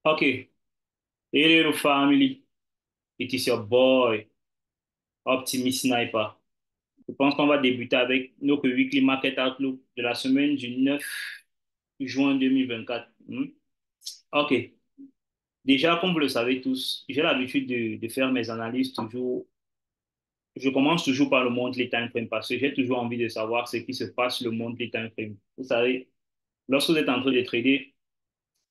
Okay, hey little family, it is your boy, Optimus Sniper. Je pense qu'on va débuter avec notre Weekly Market Outlook de la semaine du 9 juin 2024. Ok, déjà, comme vous le savez tous, j'ai l'habitude de faire mes analyses toujours. Je commence toujours par le monthly time frame parce que j'ai toujours envie de savoir ce qui se passe le monthly time frame. Vous savez, lorsque vous êtes en train de trader,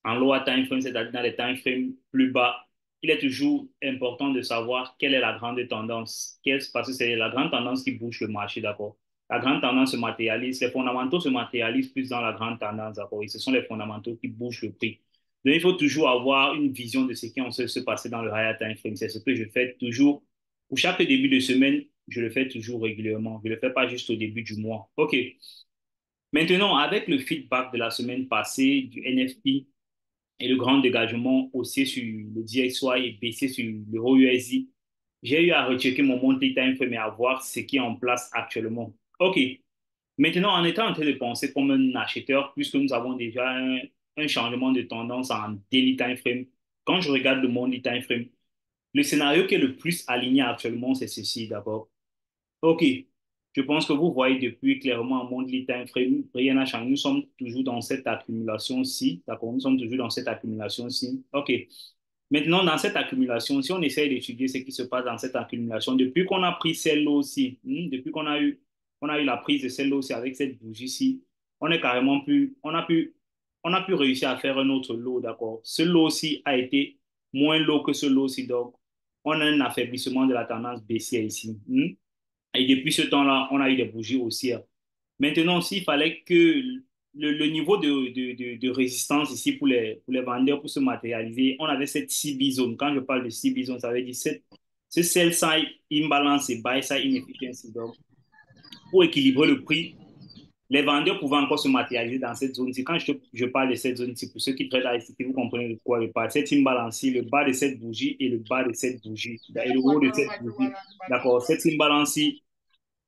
en lower time frame, c'est-à-dire dans les time frames plus bas, il est toujours important de savoir quelle est la grande tendance. Parce que c'est la grande tendance qui bouge le marché, d'accord? La grande tendance se matérialise, les fondamentaux se matérialisent plus dans la grande tendance, d'accord? Et ce sont les fondamentaux qui bougent le prix. Donc, il faut toujours avoir une vision de ce qui est en train de se passer dans le higher time frame. C'est ce que je fais toujours. Pour chaque début de semaine, je le fais toujours régulièrement. Je ne le fais pas juste au début du mois. OK. Maintenant, avec le feedback de la semaine passée du NFP, et le grand dégagement haussier sur le DXY et baissier sur l'euro USD, j'ai eu à rechecker mon monthly time frame et à voir ce qui est en place actuellement. OK. Maintenant, en étant en train de penser comme un acheteur, puisque nous avons déjà un changement de tendance en daily time frame, quand je regarde le monthly time frame, le scénario qui est le plus aligné actuellement, c'est ceci d'abord. OK. Je pense que vous voyez depuis clairement en monthly time frame, rien n'a changé. Nous sommes toujours dans cette accumulation-ci. D'accord? Nous sommes toujours dans cette accumulation-ci. OK. Maintenant, dans cette accumulation, si on essaye d'étudier ce qui se passe dans cette accumulation, depuis qu'on a pris celle-là aussi, depuis on a eu la prise de celle-là aussi avec cette bougie-ci, on est carrément plus, on a pu réussir à faire un autre lot, d'accord? Ce lot-ci a été moins lourd que ce lot-ci, donc on a un affaiblissement de la tendance baissière ici. Et depuis ce temps-là, on a eu des bougies haussières. Maintenant, s'il fallait que le niveau de résistance ici pour les vendeurs, pour se matérialiser, on avait cette CB zone. Quand je parle de CB zone, ça veut dire ce sell side imbalance et buy side inefficiency. Donc, pour équilibrer le prix, les vendeurs pouvaient encore se matérialiser dans cette zone-ci. Quand je parle de cette zone-ci, pour ceux qui traitent à vous comprenez de quoi je parle. Cette imbalance-ci, le bas de cette bougie et le bas de cette bougie, et le haut de cette bougie. D'accord, cette imbalance-ci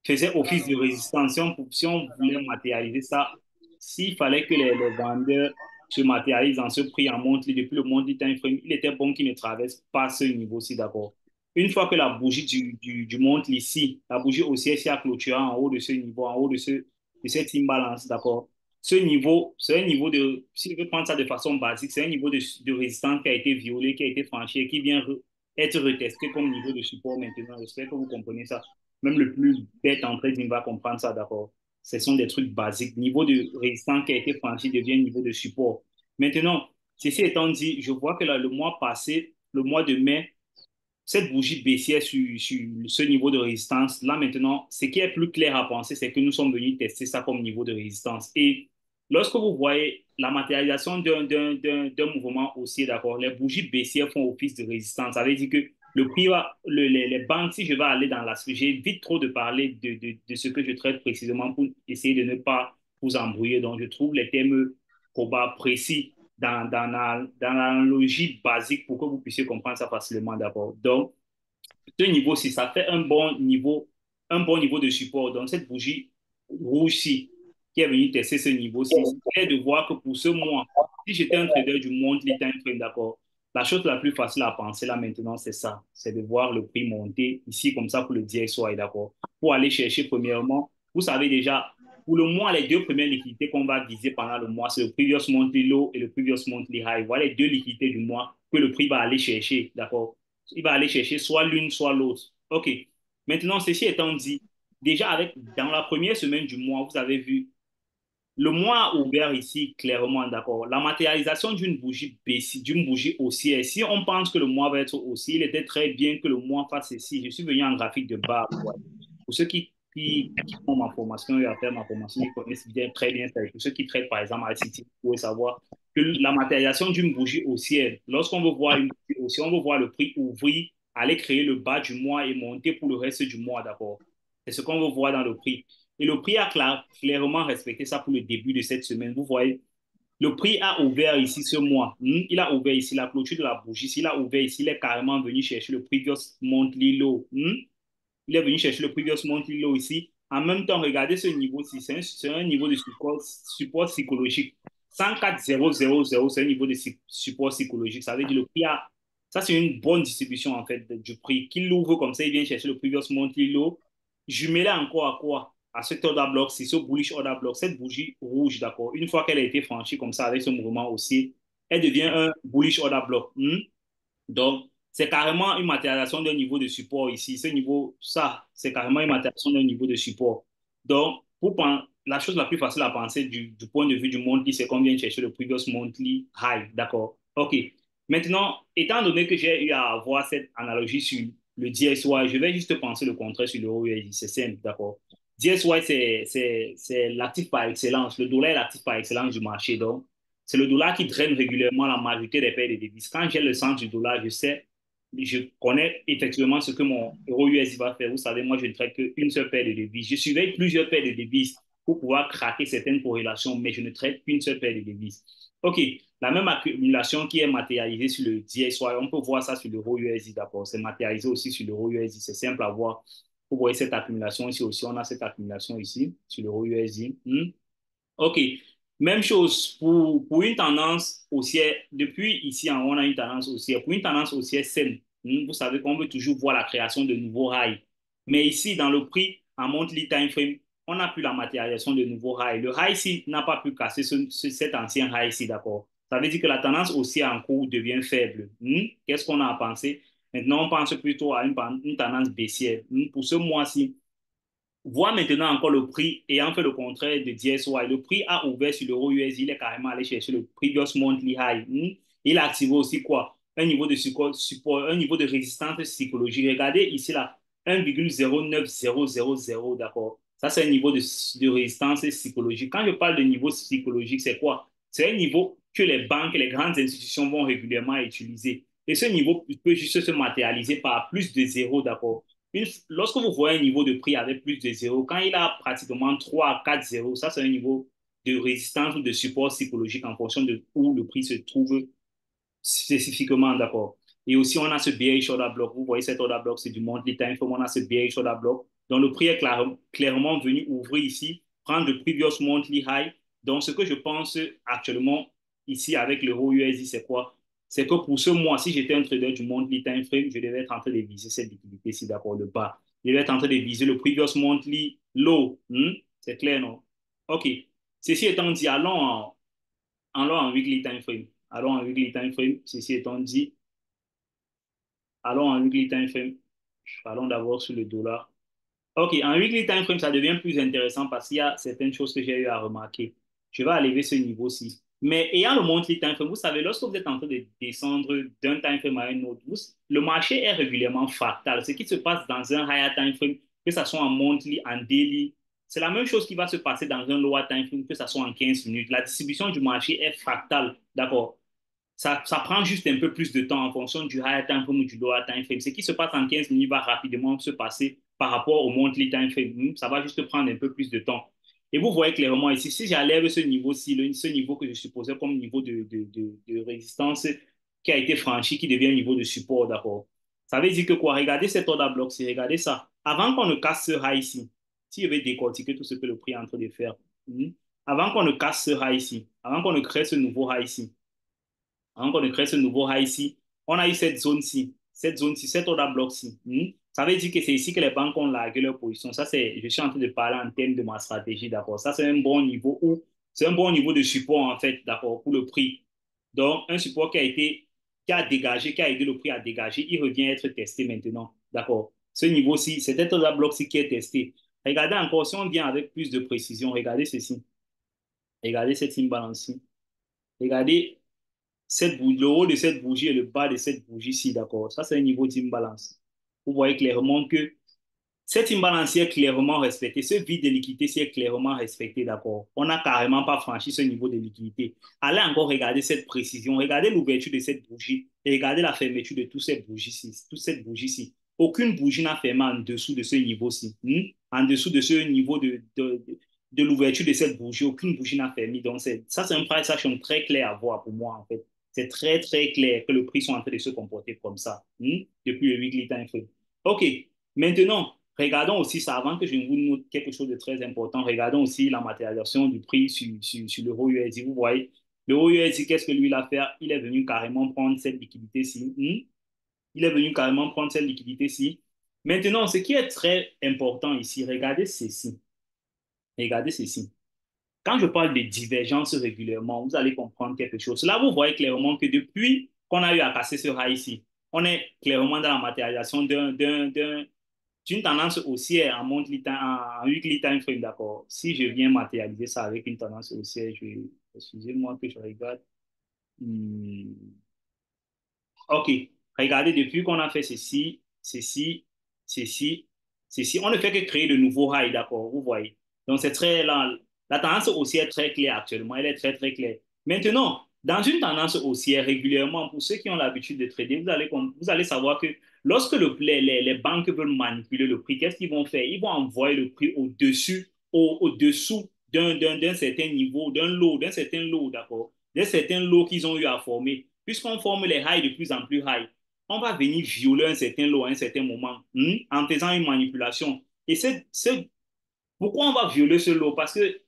faisait office de résistance. Si on voulait matérialiser ça, s'il fallait que les vendeurs se matérialisent dans ce prix en monthly, depuis le monthly time frame, il était bon qu'ils ne traversent pas ce niveau-ci d'abord. Une fois que la bougie du monthly ici, la bougie haussière ici a clôturé en haut de ce niveau, en haut de cette imbalance, d'accord? Ce niveau, c'est un niveau de, si je veux prendre ça de façon basique, c'est un niveau de résistance qui a été violé, qui a été franchi et qui vient être retesté comme niveau de support maintenant. J'espère que vous comprenez ça. Même le plus bête en trading va comprendre ça, d'accord? Ce sont des trucs basiques. Niveau de résistance qui a été franchi devient niveau de support. Maintenant, ceci étant dit, je vois que là, le mois passé, le mois de mai, cette bougie baissière sur ce niveau de résistance, là maintenant, ce qui est plus clair à penser, c'est que nous sommes venus tester ça comme niveau de résistance. Et lorsque vous voyez la matérialisation d'un mouvement haussier, d'accord, les bougies baissières font office de résistance. Ça veut dire que le prix va, les banques, si je vais aller dans la, j'évite trop de parler de ce que je traite précisément pour essayer de ne pas vous embrouiller. Donc, je trouve les termes probas précis dans l'analogie basique pour que vous puissiez comprendre ça facilement d'abord. Donc, ce niveau-ci, ça fait un bon niveau de support. Donc, cette bougie rouge-ci, qui est venue tester ce niveau-ci, c'est de voir que pour ce mois, si j'étais un trader du monthly time frame, d'accord, la chose la plus facile à penser là maintenant, c'est ça. C'est de voir le prix monter ici comme ça pour le DXY, d'accord. Pour aller chercher premièrement, vous savez déjà, pour le mois, les deux premières liquidités qu'on va viser pendant le mois, c'est le previous monthly low et le previous monthly high. Voilà les deux liquidités du mois que le prix va aller chercher, d'accord. Il va aller chercher soit l'une, soit l'autre. OK. Maintenant, ceci étant dit, déjà dans la première semaine du mois, vous avez vu, le mois a ouvert ici clairement, d'accord. La matérialisation d'une bougie baissière, d'une bougie haussière, si on pense que le mois va être haussier, il était très bien que le mois fasse ceci. Je suis venu en graphique de bas. Ouais. Pour ceux qui font ma formation et à faire ma formation, ils connaissent bien, très bien ça. Pour ceux qui traitent, par exemple, à City, vous pouvez savoir que la matérialisation d'une bougie haussière, lorsqu'on veut voir une bougie haussière, on veut voir le prix ouvrir, aller créer le bas du mois et monter pour le reste du mois, d'accord. C'est ce qu'on veut voir dans le prix. Et le prix a clairement respecté ça pour le début de cette semaine. Vous voyez, le prix a ouvert ici ce mois. Il a ouvert ici la clôture de la bougie. S'il a ouvert ici, il est carrément venu chercher le previous monthly low. Il est venu chercher le previous monthly low ici. En même temps, regardez ce niveau-ci. C'est un niveau de support psychologique. 104 000, c'est un niveau de support psychologique. Ça veut dire le prix a, ça c'est une bonne distribution en fait du prix. Qu'il l'ouvre comme ça, il vient chercher le previous monthly low. Jumelé encore à quoi? À cet order block, c'est ce bullish order block, cette bougie rouge, d'accord. Une fois qu'elle a été franchie comme ça avec ce mouvement aussi, elle devient un bullish order block. Donc, c'est carrément une matérialisation d'un niveau de support ici. Ce niveau, ça, c'est carrément une matérialisation d'un niveau de support. Donc, la chose la plus facile à penser du point de vue du monthly, c'est qu'on vient chercher le previous monthly high. D'accord? OK. Maintenant, étant donné que j'ai eu à avoir cette analogie sur le DSY, je vais juste penser le contraire sur l'euro USD. C'est simple. D'accord? DSY, c'est l'actif par excellence. Le dollar est l'actif par excellence du marché. Donc, c'est le dollar qui draine régulièrement la majorité des paires de devises. Quand j'ai le sens du dollar, je connais effectivement ce que mon euro USD va faire. Vous savez, moi, je ne traite qu'une seule paire de devises. Je surveille plusieurs paires de devises pour pouvoir craquer certaines corrélations, mais je ne traite qu'une seule paire de devises. OK, la même accumulation qui est matérialisée sur le DXY, on peut voir ça sur l'euro USD d'abord. C'est matérialisé aussi sur l'euro USD. C'est simple à voir. Vous voyez cette accumulation ici aussi. On a cette accumulation ici sur l'euro USD. OK. Même chose pour une tendance haussière. Depuis ici, on a une tendance haussière. Pour une tendance haussière saine, vous savez qu'on veut toujours voir la création de nouveaux highs. Mais ici, dans le prix, en monthly time frame, on n'a plus la matérialisation de nouveaux highs. Le high ici n'a pas pu casser cet ancien high ici, d'accord? Ça veut dire que la tendance haussière en cours devient faible. Qu'est-ce qu'on a à penser? Maintenant, on pense plutôt à une tendance baissière. Pour ce mois-ci, voir maintenant encore le prix ayant fait le contraire de DSY. Le prix a ouvert sur l'euro USD, il est carrément allé chercher le previous monthly high. Il a activé aussi quoi? Un niveau de support, un niveau de résistance psychologique. Regardez ici là, 1,09000, d'accord? Ça, c'est un niveau de résistance psychologique. Quand je parle de niveau psychologique, c'est quoi? C'est un niveau que les banques et les grandes institutions vont régulièrement utiliser. Et ce niveau peut juste se matérialiser par plus de zéro, d'accord? Lorsque vous voyez un niveau de prix avec plus de zéro, quand il a pratiquement 3 à 4 zéros, ça c'est un niveau de résistance ou de support psychologique en fonction de où le prix se trouve spécifiquement, d'accord. Et aussi, on a ce bearish order block. Vous voyez cet order block, c'est du monthly time frame. On a ce bearish order block. Donc, le prix est clairement venu ouvrir ici, prendre le previous monthly high. Donc, ce que je pense actuellement ici avec l'euro USD, c'est quoi? C'est que pour ce mois, si j'étais un trader du monthly time frame, je devais être en train de viser cette liquidité ici, d'accord, le bas. Je devais être en train de viser le previous monthly low. C'est clair, non? OK. Ceci étant dit, allons en weekly time frame. Allons en weekly time frame. Ceci étant dit, allons en weekly time frame. Allons d'abord sur le dollar. OK, en weekly time frame, ça devient plus intéressant parce qu'il y a certaines choses que j'ai eu à remarquer. Je vais enlever ce niveau-ci. Mais ayant le monthly time frame, vous savez, lorsque vous êtes en train de descendre d'un time frame à un autre, le marché est régulièrement fractal. Ce qui se passe dans un higher time frame, que ce soit en monthly, en daily, c'est la même chose qui va se passer dans un lower time frame, que ce soit en 15 minutes. La distribution du marché est fractale, d'accord? Ça prend juste un peu plus de temps en fonction du higher time frame ou du lower time frame. Ce qui se passe en 15 minutes va rapidement se passer par rapport au monthly time frame. Ça va juste prendre un peu plus de temps. Et vous voyez clairement ici, si j'enlève ce niveau-ci, ce niveau que je supposais comme niveau de résistance qui a été franchi, qui devient un niveau de support, d'accord. Ça veut dire que quoi? Regardez cet order block, c'est regardez ça. Avant qu'on ne casse ce high ici, si je vais décortiquer tout ce que le prix est en train de faire, avant qu'on ne casse ce high ici, avant qu'on ne crée ce nouveau high ici, avant qu'on ne crée ce nouveau high ici, on a eu cette zone-ci, cet order block-ci. Ça veut dire que c'est ici que les banques ont largué leur position. Ça, c'est, je suis en train de parler en termes de ma stratégie, d'accord. Ça, c'est un bon niveau c'est un bon niveau de support, en fait, d'accord, pour le prix. Donc, un support qui a dégagé, qui a aidé le prix à dégager, il revient être testé maintenant, d'accord. Ce niveau-ci, c'est cet order block-ci qui est testé. Regardez encore, si on vient avec plus de précision, regardez ceci. Regardez cette imbalance-ci. Regardez le haut de cette bougie et le bas de cette bougie-ci, d'accord? Ça, c'est un niveau d'imbalance. Vous voyez clairement que cette imbalance est clairement respectée. Ce vide de liquidité est clairement respecté, d'accord? On n'a carrément pas franchi ce niveau de liquidité. Allez encore regarder cette précision. Regardez l'ouverture de cette bougie et regardez la fermeture de toutes ces bougies-ci. Toute cette bougie-ci. Aucune bougie n'a fermé en dessous de ce niveau-ci. En dessous de ce niveau de l'ouverture de cette bougie, aucune bougie n'a fermé. Donc, ça, c'est un price action très clair à voir pour moi, en fait. C'est très, très clair que le prix soit en train de se comporter comme ça depuis le weekly time frame. OK. Maintenant, regardons aussi ça, avant que je vous note quelque chose de très important, regardons aussi la matérialisation du prix sur l'euro USD. Vous voyez, L'euro USD, qu'est-ce que lui, il a fait? Il est venu carrément prendre cette liquidité-ci. Il est venu carrément prendre cette liquidité-ci. Maintenant, ce qui est très important ici, regardez ceci. Regardez ceci. Quand je parle de divergence régulièrement, vous allez comprendre quelque chose. Là, vous voyez clairement que depuis qu'on a eu à casser ce high ici, on est clairement dans la matérialisation d'une tendance haussière en monthly time, en weekly time frame, d'accord. Si je viens matérialiser ça avec une tendance haussière, excusez-moi que je regarde. Hmm. OK. Regardez, depuis qu'on a fait ceci, on ne fait que créer de nouveaux highs, d'accord, vous voyez. Donc, c'est très, la tendance haussière est très claire actuellement, elle est très, très claire. Maintenant, dans une tendance haussière, régulièrement, pour ceux qui ont l'habitude de trader, vous allez savoir que lorsque les banques veulent manipuler le prix, qu'est-ce qu'ils vont faire? Ils vont envoyer le prix au-dessous d'un certain niveau, d'un certain lot, d'accord, d'un certain lot qu'ils ont eu à former. Puisqu'on forme les highs de plus en plus high, on va venir violer un certain lot à un certain moment en faisant une manipulation. Et pourquoi on va violer ce lot? Parce que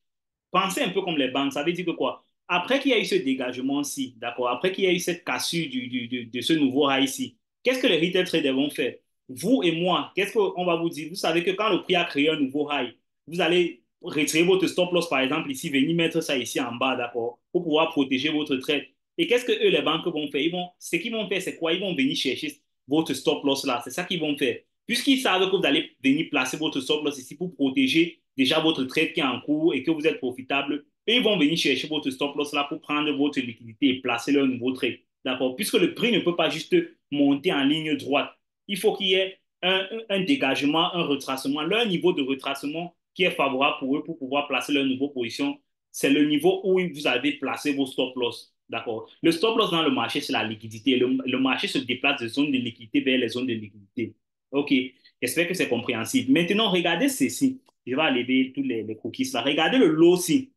pensez un peu comme les banques, ça veut dire que quoi? Après qu'il y a eu ce dégagement-ci, d'accord, après qu'il y a eu cette cassure de ce nouveau high-ci, qu'est-ce que les retail traders vont faire? Vous et moi, qu'est-ce qu'on va vous dire? Vous savez que quand le prix a créé un nouveau high, vous allez retirer votre stop loss, par exemple, ici, venir mettre ça ici en bas, d'accord, pour pouvoir protéger votre trade. Et qu'est-ce que eux, les banques, vont faire? Ce qu'ils vont faire, c'est quoi? Ils vont venir chercher votre stop loss là. C'est ça qu'ils vont faire. Puisqu'ils savent que vous allez venir placer votre stop loss ici pour protéger déjà votre trade qui est en cours et que vous êtes profitable, et ils vont venir chercher votre stop loss là pour prendre votre liquidité et placer leur nouveau trade. D'accord? Puisque le prix ne peut pas juste monter en ligne droite. Il faut qu'il y ait un dégagement, un retracement. Leur niveau de retracement qui est favorable pour eux pour pouvoir placer leur nouvelle position, c'est le niveau où vous avez placé vos stop loss. D'accord? Le stop loss dans le marché, c'est la liquidité. Le marché se déplace de zones de liquidité vers les zones de liquidité. OK. J'espère que c'est compréhensible. Maintenant, regardez ceci. Je vais enlever tous les cookies là. Regardez le low aussi.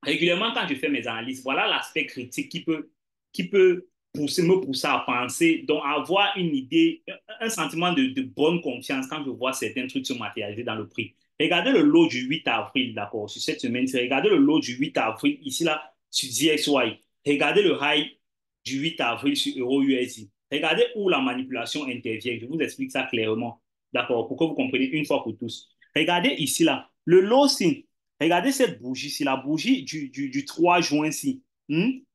Régulièrement, quand je fais mes analyses, voilà l'aspect critique qui peut me pousser à penser, donc à avoir une idée, un sentiment de bonne confiance quand je vois certains trucs se matérialiser dans le prix. Regardez le lot du 8 avril, d'accord, sur cette semaine. Regardez le lot du 8 avril, ici, là, sur DXY. Regardez le high du 8 avril sur Euro USD. Regardez où la manipulation intervient. Je vous explique ça clairement, d'accord, pour que vous compreniez une fois pour tous. Regardez ici, là, le low signe. Regardez cette bougie-ci, la bougie du 3 juin-ci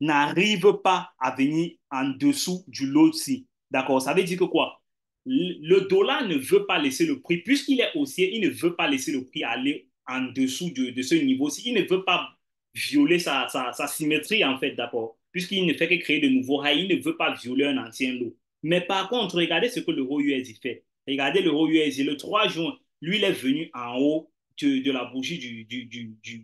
n'arrive pas à venir en dessous du lot-ci. D'accord? Ça veut dire que quoi? Le dollar ne veut pas laisser le prix, puisqu'il est haussier, il ne veut pas laisser le prix aller en dessous de ce niveau-ci. Il ne veut pas violer sa symétrie, en fait, d'accord? Puisqu'il ne fait que créer de nouveaux highs, il ne veut pas violer un ancien lot. Mais par contre, regardez ce que l'euro USD fait. Regardez l'euro USD, le 3 juin, lui, il est venu en haut de la bougie du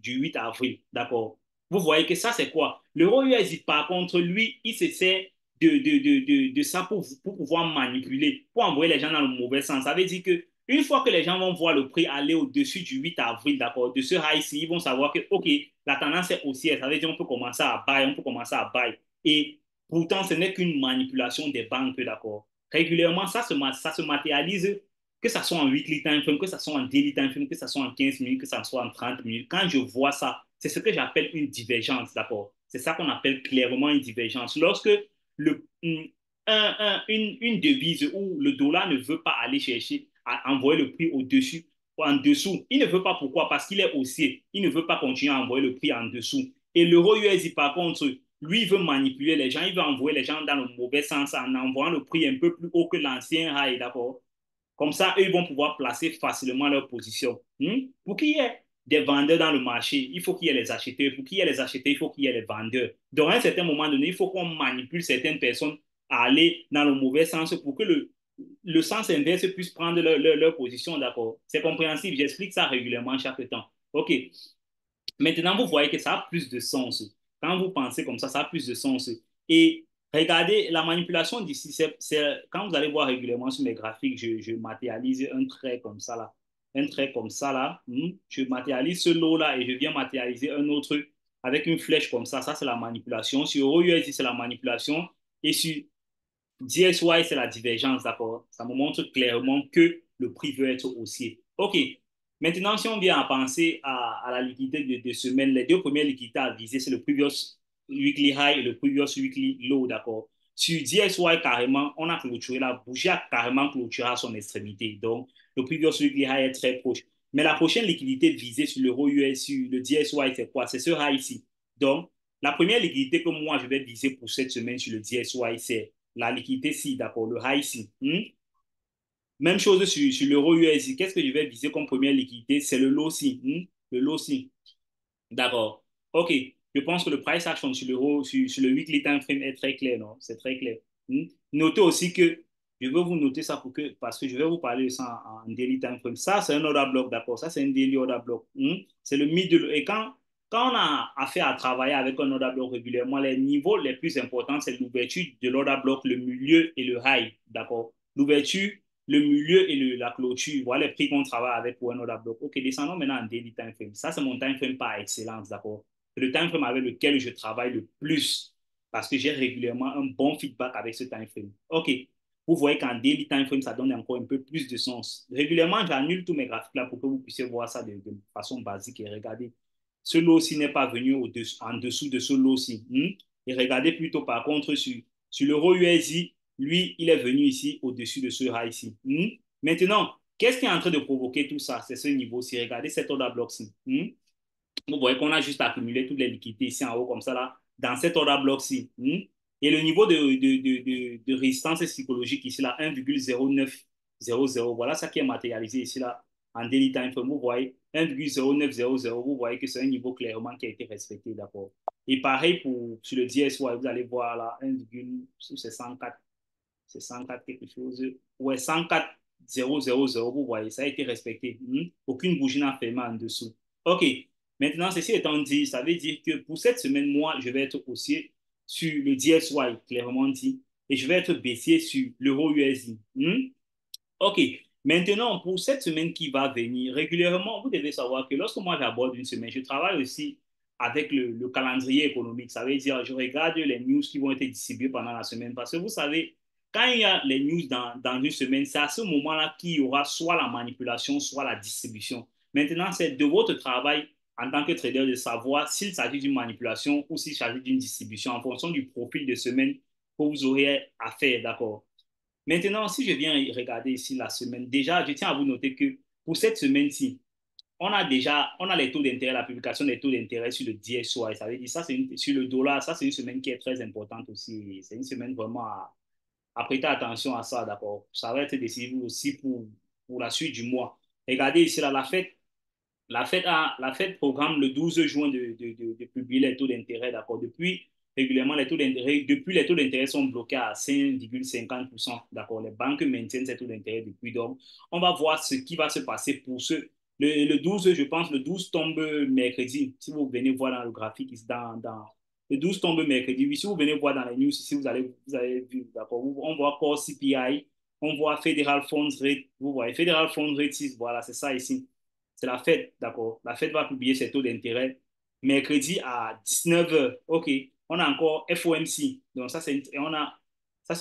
8 avril. D'accord? Vous voyez que ça, c'est quoi? L'euro USD, par contre, lui, il se sert de ça pour pouvoir manipuler, pour envoyer les gens dans le mauvais sens. Ça veut dire que une fois que les gens vont voir le prix aller au-dessus du 8 avril, d'accord, de ce high-ci, ils vont savoir que, OK, la tendance est haussière. Ça veut dire qu'on peut commencer à buy, on peut commencer à buy. Et pourtant, ce n'est qu'une manipulation des banques, d'accord. Régulièrement, ça se matérialise que ça soit en weekly time frame, que ça soit en daily time frame, que ça soit en 15 minutes, que ça soit en 30 minutes. Quand je vois ça, c'est ce que j'appelle une divergence, d'accord? C'est ça qu'on appelle clairement une divergence. Lorsque une devise où le dollar ne veut pas aller chercher à envoyer le prix au-dessus ou en dessous, il ne veut pas pourquoi? Parce qu'il est haussier. Il ne veut pas continuer à envoyer le prix en dessous. Et l'euro USD, par contre, lui, il veut manipuler les gens, il veut envoyer les gens dans le mauvais sens en envoyant le prix un peu plus haut que l'ancien high, d'accord? Comme ça, eux, ils vont pouvoir placer facilement leur position. Pour qu'il y ait des vendeurs dans le marché, il faut qu'il y ait les acheteurs. Pour qu'il y ait les acheteurs, il faut qu'il y ait les vendeurs. Donc, à un certain moment donné, il faut qu'on manipule certaines personnes à aller dans le mauvais sens pour que le sens inverse puisse prendre leur position, d'accord? C'est compréhensible, j'explique ça régulièrement chaque temps. OK. Maintenant, vous voyez que ça a plus de sens. Quand vous pensez comme ça a plus de sens. Et regardez, la manipulation d'ici, quand vous allez voir régulièrement sur mes graphiques, je matérialise un trait comme ça là. Un trait comme ça là. Je matérialise ce lot-là et je viens matérialiser un autre avec une flèche comme ça. Ça, c'est la manipulation. Sur EUSD, c'est la manipulation. Et sur DXY, c'est la divergence, d'accord? Ça me montre clairement que le prix veut être haussier. OK. Maintenant, si on vient à penser à la liquidité de semaine, les deux premières liquidités à viser, c'est le previous weekly high et le previous weekly low, d'accord. Sur DSY, carrément, on a clôturé, la bougie a carrément clôturé à son extrémité. Donc, le previous weekly high est très proche. Mais la prochaine liquidité visée sur l'euro US, sur le DSY, c'est quoi? C'est ce high ici. Donc, la première liquidité que moi, je vais viser pour cette semaine sur le DSY, c'est la liquidité ci, d'accord, le high ici. Même chose sur l'euro USD. Qu'est-ce que je vais viser comme première liquidité? C'est le low ci. Le low ci. D'accord. OK. Je pense que le price action sur l'euro, sur le weekly time frame est très clair, non? C'est très clair. Notez aussi que, je veux vous noter ça parce que je vais vous parler de ça en daily time frame. Ça, c'est un order block, d'accord? Ça, c'est un daily order block. C'est le middle. Et quand on a affaire à travailler avec un order block régulièrement, les niveaux les plus importants, c'est l'ouverture de l'order block, le milieu et le high, d'accord? L'ouverture, le milieu et la clôture. Voilà les prix qu'on travaille avec pour un order block. OK, descendons maintenant en daily time frame. Ça, c'est mon time frame par excellence, d'accord? C'est le time frame avec lequel je travaille le plus parce que j'ai régulièrement un bon feedback avec ce time frame. OK, vous voyez qu'en daily time frame, ça donne encore un peu plus de sens. Régulièrement, j'annule tous mes graphiques là pour que vous puissiez voir ça de façon basique et regardez. Ce lot-ci n'est pas venu en dessous de ce lot-ci. Et regardez plutôt par contre sur l'euro USD, lui, il est venu ici au-dessus de ce high ici. Maintenant, qu'est-ce qui est en train de provoquer tout ça? C'est ce niveau-ci. Regardez cet order block-ci. Vous voyez qu'on a juste accumulé toutes les liquidités ici en haut comme ça là, dans cet order block-ci. Et le niveau de résistance psychologique ici là, 1,0900. Voilà ça qui est matérialisé ici là en daily time frame. Vous voyez 1,0900. Vous voyez que c'est un niveau clairement qui a été respecté, d'accord. Et pareil sur le DSY, vous allez voir là, 1, c'est 104, c'est 104 quelque chose. Ouais, 104 000, vous voyez, ça a été respecté. Aucune bougie n'a fermé en dessous. OK. Maintenant, ceci étant dit, ça veut dire que pour cette semaine, moi, je vais être haussier sur le DSY, clairement dit, et je vais être baissier sur l'euro USD. OK. Maintenant, pour cette semaine qui va venir, régulièrement, vous devez savoir que lorsque moi j'aborde une semaine, je travaille aussi avec le calendrier économique. Ça veut dire, je regarde les news qui vont être distribuées pendant la semaine. Parce que vous savez, quand il y a les news dans une semaine, c'est à ce moment-là qu'il y aura soit la manipulation, soit la distribution. Maintenant, c'est de votre travail en tant que trader de savoir s'il s'agit d'une manipulation ou s'il s'agit d'une distribution en fonction du profil de semaine que vous aurez à faire, d'accord? Maintenant, si je viens regarder ici la semaine, déjà, je tiens à vous noter que pour cette semaine-ci, on a les taux d'intérêt, la publication des taux d'intérêt sur le DXY. Ça veut dire, ça, sur le dollar, ça, c'est une semaine qui est très importante aussi. C'est une semaine vraiment à prêter attention à ça, d'accord. Ça va être décisif aussi pour la suite du mois. Regardez ici, là, la Fed programme le 12 juin de publier les taux d'intérêt, d'accord. Régulièrement, depuis les taux d'intérêt sont bloqués à 5,50%, d'accord. Les banques maintiennent ces taux d'intérêt depuis. Donc, on va voir ce qui va se passer pour le 12, je pense, le 12 tombe mercredi. Si vous venez voir dans le graphique, le 12 tombe mercredi. Oui, si vous venez voir dans les news, ici, vous allez vu, d'accord. On voit Core CPI, on voit Federal Funds Rate, vous voyez, Federal Funds Rate 6, voilà, c'est ça ici. C'est la Fed, d'accord. La Fed va publier ses taux d'intérêt mercredi à 19h. OK. On a encore FOMC. Donc, ça, c'est une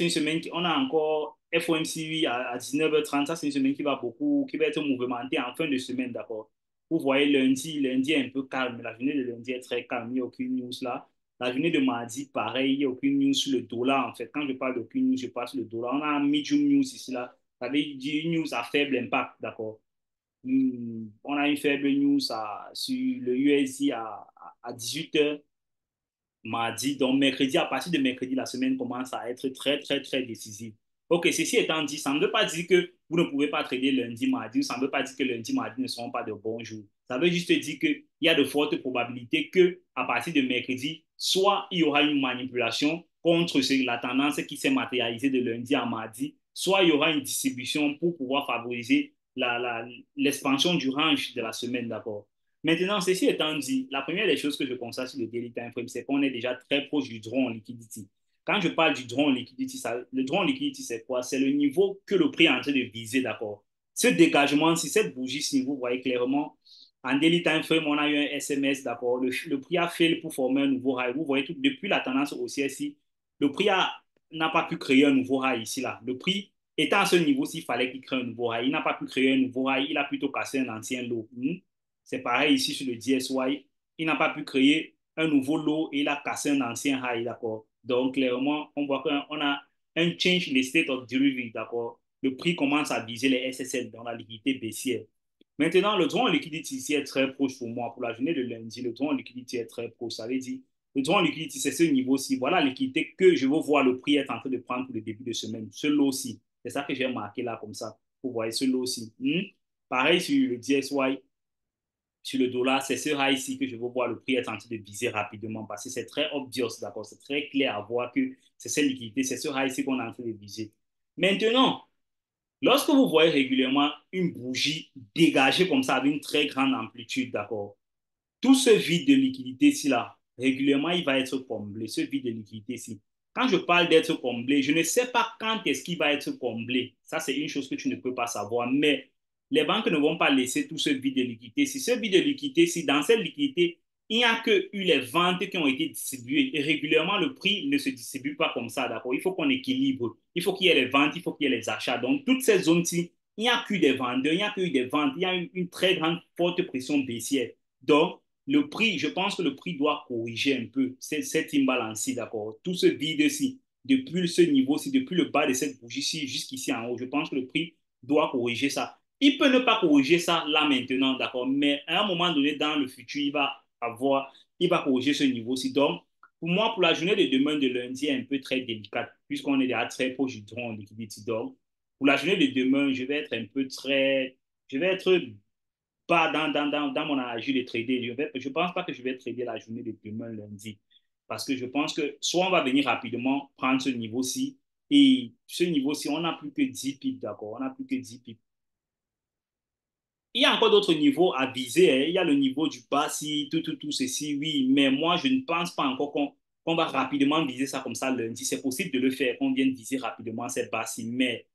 semaine on a encore FOMC, oui, à 19h30. Ça, c'est une semaine qui va être mouvementée en fin de semaine, d'accord. Vous voyez, lundi est un peu calme. La journée de lundi est très calme. Il n'y a aucune news là. La journée de mardi, pareil, il n'y a aucune news sur le dollar, en fait. Quand je parle d'aucune news, je parle sur le dollar. On a un medium news ici, là. Ça veut dire une news à faible impact, d'accord. On a une faible news sur le USD à 18h mardi. Donc, mercredi, à partir de mercredi, la semaine commence à être très, très, très décisive. OK, ceci étant dit, ça ne veut pas dire que vous ne pouvez pas trader lundi, mardi, ou ça ne veut pas dire que lundi, mardi ne seront pas de bons jours. Ça veut juste dire qu'il y a de fortes probabilités que à partir de mercredi, soit il y aura une manipulation contre la tendance qui s'est matérialisée de lundi à mardi, soit il y aura une distribution pour pouvoir favoriser l'expansion du range de la semaine, d'accord? Maintenant, ceci étant dit, la première des choses que je constate sur le daily time frame, c'est qu'on est déjà très proche du draw liquidity. Quand je parle du draw liquidity, le draw liquidity, c'est quoi? C'est le niveau que le prix est en train de viser, d'accord? Ce dégagement, si cette bougie-ci, vous voyez clairement, en daily time frame, on a eu un SMS, d'accord? Le prix a fait pour former un nouveau high. Vous voyez tout, depuis la tendance haussière ici, le prix n'a pas pu créer un nouveau high ici, là. Le prix étant à ce niveau, s'il fallait qu'il crée un nouveau high, il n'a pas pu créer un nouveau high, il a plutôt cassé un ancien low. C'est pareil ici sur le DSY. Il n'a pas pu créer un nouveau low et il a cassé un ancien high, d'accord. Donc, clairement, on voit qu'on a un change in the state of derivative, d'accord. Le prix commence à viser les SSL dans la liquidité baissière. Maintenant, le droit en liquidity ici est très proche pour moi. Pour la journée de lundi, le droit en liquidity est très proche. Ça veut dire, le droit en liquidity, c'est ce niveau-ci. Voilà la liquidité que je veux voir le prix être en train de prendre pour le début de semaine. Ce lot-ci. C'est ça que j'ai marqué là, comme ça. Vous voyez ce lot-ci. Pareil sur le DSY, sur le dollar, c'est ce high ici que je veux voir le prix être en train de viser rapidement parce que c'est très obvious, d'accord? C'est très clair à voir que c'est cette liquidité, c'est ce high ici qu'on est en train de viser. Maintenant, lorsque vous voyez régulièrement une bougie dégagée comme ça avec une très grande amplitude, d'accord, tout ce vide de liquidité-ci, là, régulièrement, il va être comblé, ce vide de liquidité-ci. Quand je parle d'être comblé, je ne sais pas quand est-ce qu'il va être comblé. Ça, c'est une chose que tu ne peux pas savoir. Mais les banques ne vont pas laisser tout ce vide de liquidité. Si ce vide de liquidité, si dans cette liquidité, il n'y a que eu les ventes qui ont été distribuées. Et régulièrement, le prix ne se distribue pas comme ça, d'accord? Il faut qu'on équilibre. Il faut qu'il y ait les ventes, il faut qu'il y ait les achats. Donc, toutes ces zones-ci, il n'y a que des vendeurs, il n'y a que eu des ventes, il y a une très grande, forte pression baissière. Donc, le prix, je pense que le prix doit corriger un peu cette imbalance, d'accord? Tout ce vide-ci, depuis ce niveau-ci, depuis le bas de cette bougie-ci jusqu'ici en haut, je pense que le prix doit corriger ça. Il peut ne pas corriger ça là maintenant, d'accord? Mais à un moment donné, dans le futur, il va corriger ce niveau-ci. Donc, pour moi, pour la journée de demain, de lundi, est un peu très délicate, puisqu'on est déjà très proche du tronc en liquidity. Donc, pour la journée de demain, je vais être pas dans mon agir de trader. Je ne pense pas que je vais trader la journée de demain lundi. Parce que je pense que soit on va venir rapidement prendre ce niveau-ci, et ce niveau-ci, on n'a plus que 10 pips, d'accord? On n'a plus que 10 pips. Il y a encore d'autres niveaux à viser, hein. Il y a le niveau du bas, si, tout ceci, oui. Mais moi, je ne pense pas encore qu'on va rapidement viser ça comme ça lundi. C'est possible de le faire, qu'on vienne viser rapidement cette bas-ci. Mais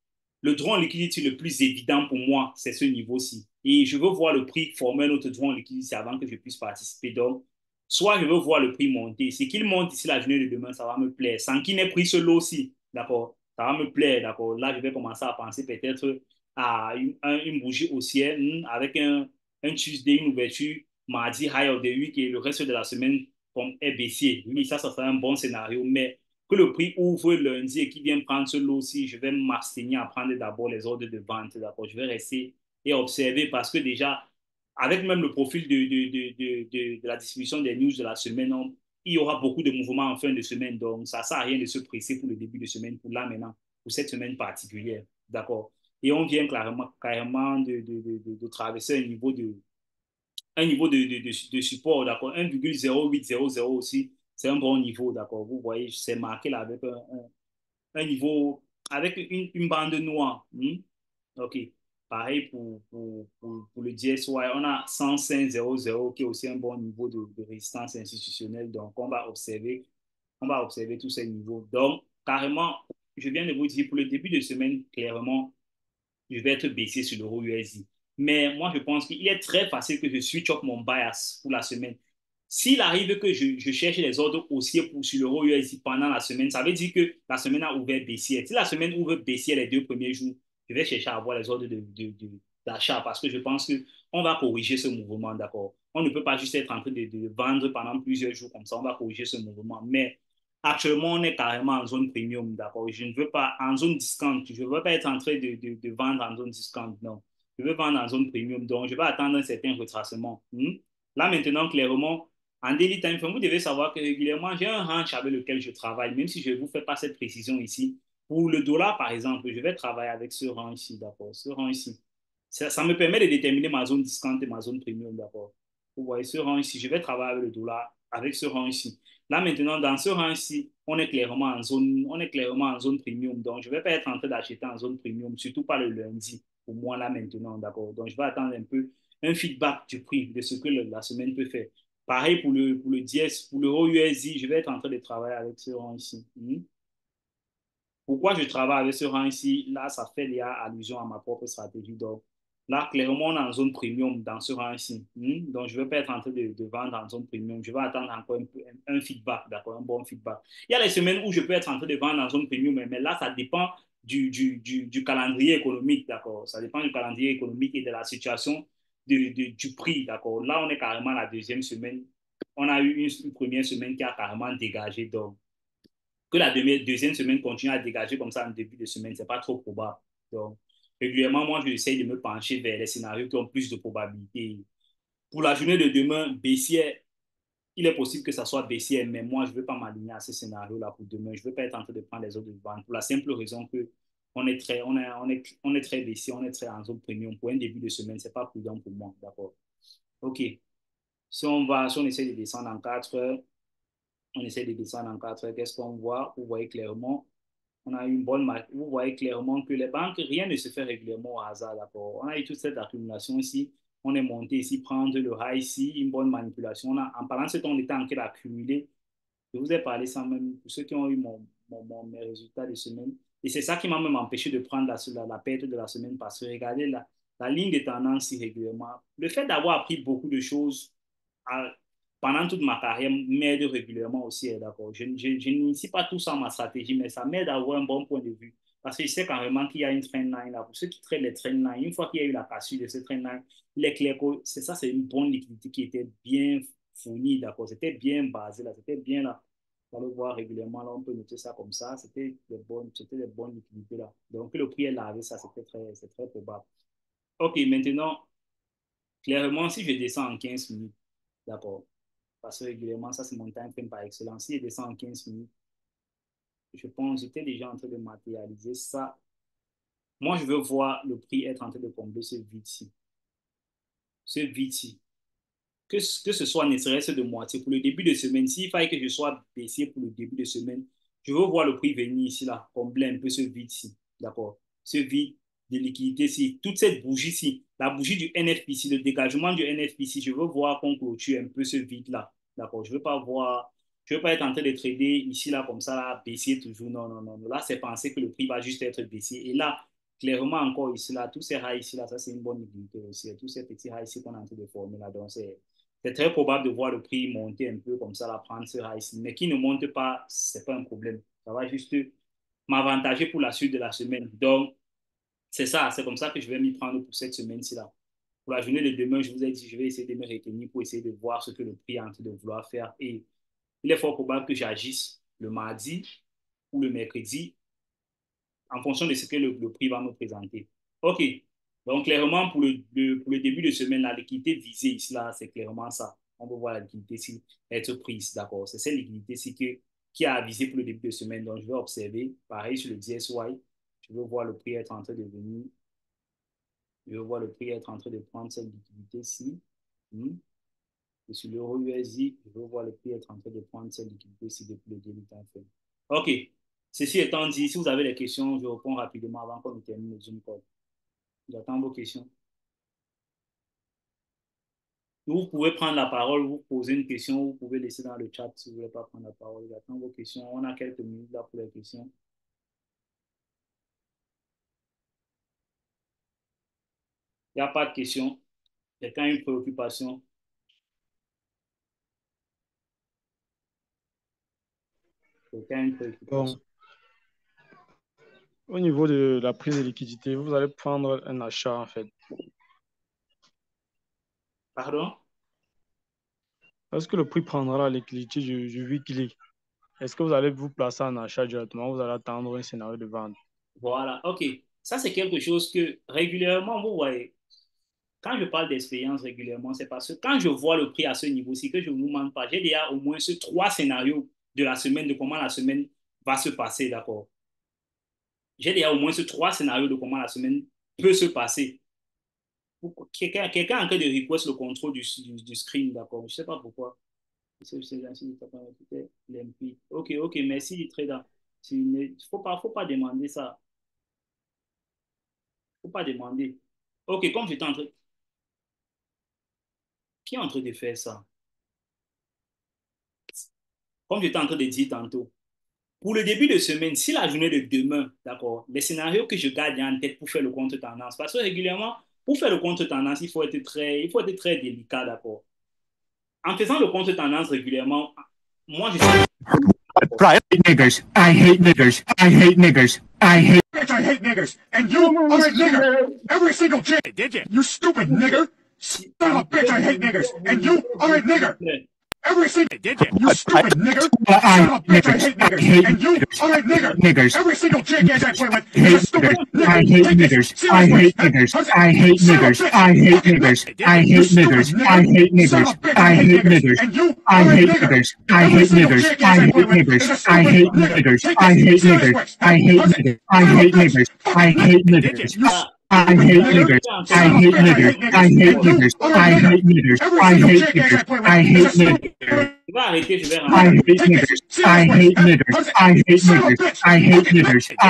le droit en liquidité le plus évident pour moi, c'est ce niveau-ci. Et je veux voir le prix former notre droit en liquidité avant que je puisse participer. Donc, soit je veux voir le prix monter. Si qu'il monte ici la journée de demain, ça va me plaire. Sans qu'il n'ait pris ce lot-ci, d'accord? Ça va me plaire, d'accord? Là, je vais commencer à penser peut-être à une bougie haussière avec un Tuesday, une ouverture mardi high of the week et le reste de la semaine comme est baissier. Oui, ça serait un bon scénario, mais que le prix ouvre lundi et qu'il vienne prendre ce lot-ci, je vais m'abstenir à prendre d'abord les ordres de vente. D'accord, je vais rester et observer parce que déjà, avec même le profil de la distribution des news de la semaine, il y aura beaucoup de mouvements en fin de semaine. Donc, ça ne sert à rien de se presser pour le début de semaine, pour là maintenant, pour cette semaine particulière. D'accord. Et on vient carrément de traverser un niveau de support, d'accord, 1,0800 aussi, c'est un bon niveau, d'accord. Vous voyez, c'est marqué là avec un niveau, avec une bande noire. OK. Pareil pour le DSY, on a 105,00 qui est aussi un bon niveau de résistance institutionnelle. Donc, on va observer tous ces niveaux. Donc, carrément, je viens de vous dire, pour le début de semaine, clairement, je vais être baissé sur l'euro USD. Mais moi, je pense qu'il est très facile que je switch up mon bias pour la semaine. S'il arrive que je cherche les ordres haussiers sur l'euro USD pendant la semaine, ça veut dire que la semaine a ouvert baissière. Si la semaine ouvre baissière les 2 premiers jours, je vais chercher à avoir les ordres d'achat parce que je pense qu'on va corriger ce mouvement, d'accord? On ne peut pas juste être en train de vendre pendant plusieurs jours comme ça, on va corriger ce mouvement. Mais actuellement, on est carrément en zone premium, d'accord? Je ne veux pas en zone discount. Je ne veux pas être en train de vendre en zone discount, non. Je veux vendre en zone premium, donc je vais attendre un certain retracement. Là, maintenant, clairement, en daily time frame, vous devez savoir que régulièrement, j'ai un range avec lequel je travaille, même si je ne vous fais pas cette précision ici. Pour le dollar, par exemple, je vais travailler avec ce range ici, d'accord? Ce range ici. Ça me permet de déterminer ma zone discount et ma zone premium, d'accord? Vous voyez ce rang ici, je vais travailler avec le dollar, avec ce rang ici. Là maintenant, dans ce rang-ci, on est clairement en zone premium. Donc, je ne vais pas être en train d'acheter en zone premium, surtout pas le lundi, pour moi là maintenant, d'accord. Donc, je vais attendre un peu un feedback du prix, de ce que la semaine peut faire. Pareil pour le DS, pour l'euro USD, je vais être en train de travailler avec ce rang ici. Pourquoi je travaille avec ce rang ici? Là, ça fait déjà allusion à ma propre stratégie. Donc, là, clairement, on est en zone premium dans ce rang ici. Donc, je ne vais pas être en train de vendre en zone premium. Je vais attendre encore un feedback, d'accord, un bon feedback. Il y a les semaines où je peux être en train de vendre en zone premium, mais là, ça dépend du calendrier économique, d'accord. Ça dépend du calendrier économique et de la situation du prix, d'accord. Là, on est carrément à la deuxième semaine on a eu une première semaine qui a carrément dégagé. Donc, que la deuxième semaine continue à dégager comme ça en début de semaine, c'est pas trop probable. Donc, régulièrement, moi, j'essaie de me pencher vers les scénarios qui ont plus de probabilité. Pour la journée de demain, baissière, il est possible que ça soit baissière, mais moi, je ne veux pas m'aligner à ce scénario-là pour demain. Je ne veux pas être en train de prendre les autres de vente pour la simple raison que on est très baissier, on est très en zone premium. Pour un début de semaine, ce n'est pas prudent pour moi. D'accord. OK. Si on essaie de descendre en 4 heures, on essaie de descendre en 4 heures, qu'est-ce qu'on voit? Vous voyez clairement, on a une bonne marque. Vous voyez clairement que les banques, rien ne se fait régulièrement au hasard. D'accord. On a eu toute cette accumulation ici. On est monté ici, prendre le high ici, une bonne manipulation. En parlant de ce temps, on était en train d'accumuler. Je vous ai parlé ça même pour ceux qui ont eu mes résultats de semaine. Et c'est ça qui m'a même empêché de prendre la perte de la semaine parce que regardez la ligne de tendance irrégulièrement. Le fait d'avoir appris beaucoup de choses à, pendant toute ma carrière m'aide régulièrement aussi, d'accord. Je n'initie pas tout ça en ma stratégie, mais ça m'aide à avoir un bon point de vue. Parce que je sais carrément qu'il y a une trendline là. Pour ceux qui traitent les trendlines, une fois qu'il y a eu la cassure de ces trendlines, il est clair que ça, c'est une bonne liquidité qui était bien fournie, d'accord. C'était bien basé là, c'était bien là. On va le voir régulièrement, là, on peut noter ça comme ça. C'était des bonnes liquidités là. Donc, le prix est lavé, ça, c'est très probable. OK, maintenant, clairement, si je descends en 15 minutes, d'accord, parce que régulièrement, ça, c'est mon time frame par excellence. Si je descends en 15 minutes, je pense que j'étais déjà en train de matérialiser ça. Moi, je veux voir le prix être en train de combler ce vide-ci. Ce vide-ci. Que ce soit ne serait-ce de moitié. Pour le début de semaine, s'il fallait que je sois baissier pour le début de semaine, je veux voir le prix venir ici, là, combler un peu ce vide-ci. D'accord? Ce vide de liquidité-ci, toute cette bougie-ci, la bougie du NFPC, le dégagement du NFPC, je veux voir qu'on clôture un peu ce vide-là. D'accord? Je veux pas être en train de trader ici, là, comme ça, là, baissier toujours. Non, non, non. Là, c'est penser que le prix va juste être baissier. Et là, clairement, encore ici, là, tous ces highs ici, là, ça, c'est une bonne liquidité aussi. Tous ces petits highs ici qu'on est en train de former, là. Donc, c'est très probable de voir le prix monter un peu comme ça, la prendre ce high ici. Mais qui ne monte pas, c'est pas un problème. Ça va juste m'avantager pour la suite de la semaine. Donc, c'est ça, c'est comme ça que je vais m'y prendre pour cette semaine-ci là. Pour la journée de demain, je vous ai dit, je vais essayer de me retenir pour essayer de voir ce que le prix est en train de vouloir faire. Et il est fort probable que j'agisse le mardi ou le mercredi en fonction de ce que le prix va me présenter. OK. Donc, clairement, pour le début de semaine, la liquidité visée ici, là, c'est clairement ça. On peut voir la liquidité ici être prise, d'accord. C'est cette liquidité-ci qui a avisé pour le début de semaine. Donc, je vais observer. Pareil sur le DSY. Je veux voir le prix être en train de venir. Je veux voir le prix être en train de prendre cette liquidité-ci. Et sur l'euro USD, je veux voir le prix être en train de prendre cette liquidité-ci depuis le début d'un fait. OK. Ceci étant dit, si vous avez des questions, je réponds rapidement avant qu'on termine le Zoom call. J'attends vos questions. Vous pouvez prendre la parole, vous poser une question, vous pouvez laisser dans le chat si vous ne voulez pas prendre la parole. J'attends vos questions. On a quelques minutes là pour les questions. Il n'y a pas de questions. Quelqu'un a une préoccupation? Quelqu'un a une Bon, préoccupation? au niveau de la prise de liquidité, vous allez prendre un achat en fait. Pardon? Est-ce que le prix prendra la liquidité du weekly? Est-ce que vous allez vous placer en achat directement ou vous allez attendre un scénario de vente? Voilà, OK. Ça, c'est quelque chose que régulièrement, vous voyez, quand je parle d'expérience régulièrement, c'est parce que quand je vois le prix à ce niveau-ci, que je ne vous demande pas, j'ai déjà au moins ces trois scénarios de la semaine, de comment la semaine va se passer, d'accord? J'ai déjà au moins ces trois scénarios de comment la semaine peut se passer. Quelqu'un a en train de request le contrôle du screen, d'accord? Je ne sais pas pourquoi. Ok, ok, merci, Trader. Il ne faut pas demander ça. Il ne faut pas demander. Ok, comme j'étais en train. Qui est en train de faire ça? Comme j'étais en train de dire tantôt. Pour le début de semaine, si la journée de demain, d'accord, les scénarios que je garde en tête pour faire le contre-tendance, parce que régulièrement, pour faire le contre-tendance, il faut être très délicat, d'accord. En faisant le contre-tendance régulièrement, moi, je sais. I hate niggers. I hate niggers. I hate niggers. I hate. Bitch, I hate niggers. And you are a nigger. Every single day. Did you? You stupid nigger. Son of a bitch, I hate niggers. And you are a nigger. Every single you stupid nigger. Shut up, bitch. I hate niggers. And you, alright, nigger. Every single jackass I play with, you're stupid nigger. I hate niggers. I hate niggers. I hate niggers. I hate niggers. I hate niggers. I hate niggers. I hate niggers. And you, I hate niggers. I hate niggers. I hate niggers. I hate niggers. I hate niggers. I hate niggers. I hate niggers. I hate niggers. I hate niggers. I hate niggers. I hate niggers. I hate niggers. I hate niggers. I hate niggers. Tu vas arrêter, je vais I rentrer. hate niggers. I hate niggers. I hate niggers. I hate niggers.